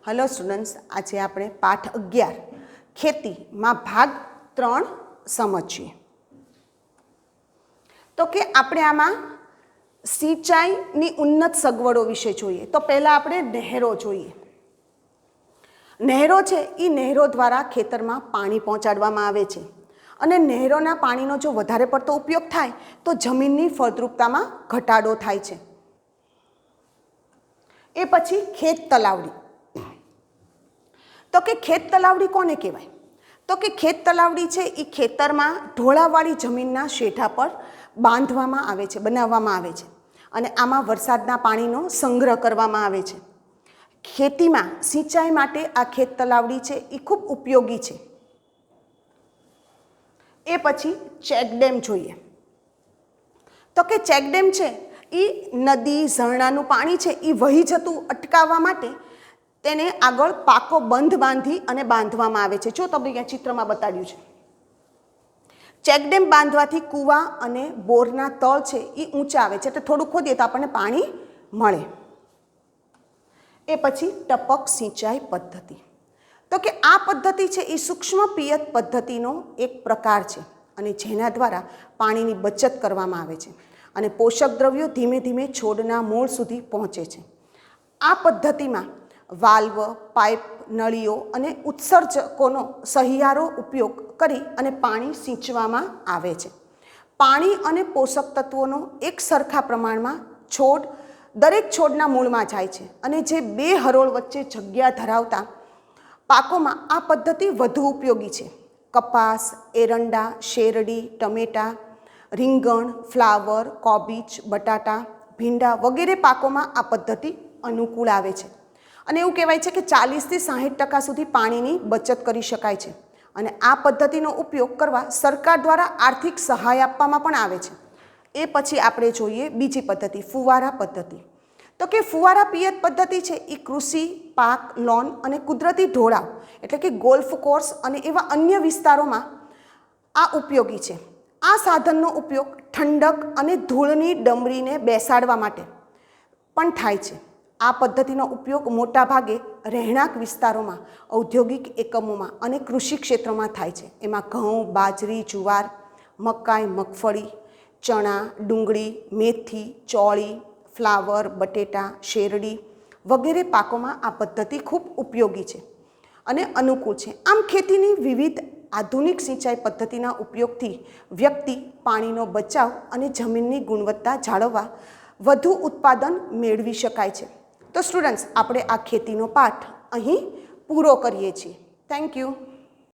Hello students, आज આપણે પાઠ 11 ખેતીમાં ભાગ 3 સમજીએ। તો કે આપણે આમાં સિંચાઈની ઉન્નત સગવડો વિશે જોઈએ। તો પહેલા આપણે નહેરો જોઈએ। નહેરો છે એ નહેરો દ્વારા ખેતરમાં પાણી પહોંચાડવામાં આવે છે અને નહેરોના પાણીનો જો વધારે પડતો ઉપયોગ થાય તો જમીનની ફળદ્રુપતામાં ઘટાડો થાય છે। એ પછી ખેત તલાવડી। तो कि खेत तलावड़ी कोने कहेवाय? तो कि खेत तलावड़ी छे ई खेतरमां ढोळावाળી जमीनना शेठा पर बांधवामां आवे छे, बनाववामां आवे छे अने आमां वरसादना पाणीनो संग्रह करवामां आवे छे। खेतीमां सिंचाई माटे आ खेत तलावड़ी छे ई खूब उपयोगी छे। ए पछी चेकडेम जोईए। तो कि चेकडेम छे ई नदी झरणानुं पाणी छे ई वही जतुं अटकाववा माटे तेने आगळ पाको बंध बांधी अने बांधवामां आवे छे। जो तमने अहींया चित्रमां बताड्युं छे। चेकडेम बांधवाथी कूवा अने बोરના તળ છે એ ઊંચા આવે છે, એટલે થોડું ખોદીએ તો આપણને પાણી મળે। એ પછી ટપક સિંચાઈ પદ્ધતિ। તો કે આ પદ્ધતિ છે એ સૂક્ષ્મ પિયત પદ્ધતિનો એક પ્રકાર છે અને જેના દ્વારા પાણીની બચત કરવામાં આવે છે અને પોષક દ્રવ્યો ધીમે ધીમે છોડના મૂળ સુધી પહોંચે છે। આ પદ્ધતિમાં વાલ્વ, પાઇપ, નળીઓ અને ઉત્સર્જકોનો સહિયારો ઉપયોગ કરી અને પાણી સિંચવામાં આવે છે। પાણી અને પોષક તત્વોનો એક સરખા પ્રમાણમાં દરેક છોડના મૂળમાં જાય છે અને જે બે હરોળ વચ્ચે જગ્યા ધરાવતા પાકોમાં આ પદ્ધતિ વધુ ઉપયોગી છે। કપાસ, એરંડા, શેરડી, ટમેટા, રીંગણ, ફ્લાવર, કોબીજ, બટાટા, ભીંડા વગેરે પાકોમાં આ પદ્ધતિ અનુકૂળ આવે છે અને એવું કહેવાય છે કે 40 થી 60% સુધી પાણીની બચત કરી શકાય છે અને આ પદ્ધતિનો ઉપયોગ કરવા સરકાર દ્વારા આર્થિક સહાય આપવામાં પણ આવે છે। એ પછી આપણે જોઈએ બીજી પદ્ધતિ, ફુવારા પદ્ધતિ। તો કે ફુવારા પિયત પદ્ધતિ છે એ કૃષિ, પાક, લોન અને કુદરતી ઢોળાવ એટલે કે ગોલ્ફ કોર્સ અને એવા અન્ય વિસ્તારોમાં આ ઉપયોગી છે। આ સાધનનો ઉપયોગ ઠંડક અને ધૂળની ડમરીને બેસાડવા માટે પણ થાય છે। આ પદ્ધતિનો ઉપયોગ મોટા ભાગે રહેણાંક વિસ્તારોમાં, ઔદ્યોગિક એકમોમાં અને કૃષિ ક્ષેત્રમાં થાય છે। એમાં ઘઉં, બાજરી, જુવાર, મકાઈ, મગફળી, ચણા, ડુંગળી, મેથી, ચોળી, ફ્લાવર, બટેટા, શેરડી વગેરે પાકોમાં આ પદ્ધતિ ખૂબ ઉપયોગી છે અને અનુકૂળ છે। આમ ખેતીની વિવિધ આધુનિક સિંચાઈ પદ્ધતિના ઉપયોગથી વ્યક્તિ પાણીનો બચાવ અને જમીનની ગુણવત્તા જાળવવા વધુ ઉત્પાદન મેળવી શકાય છે। તો સ્ટુડન્ટ્સ, આપણે આ ખેતીનો પાઠ અહીં પૂરો કરીએ છીએ। Thank you.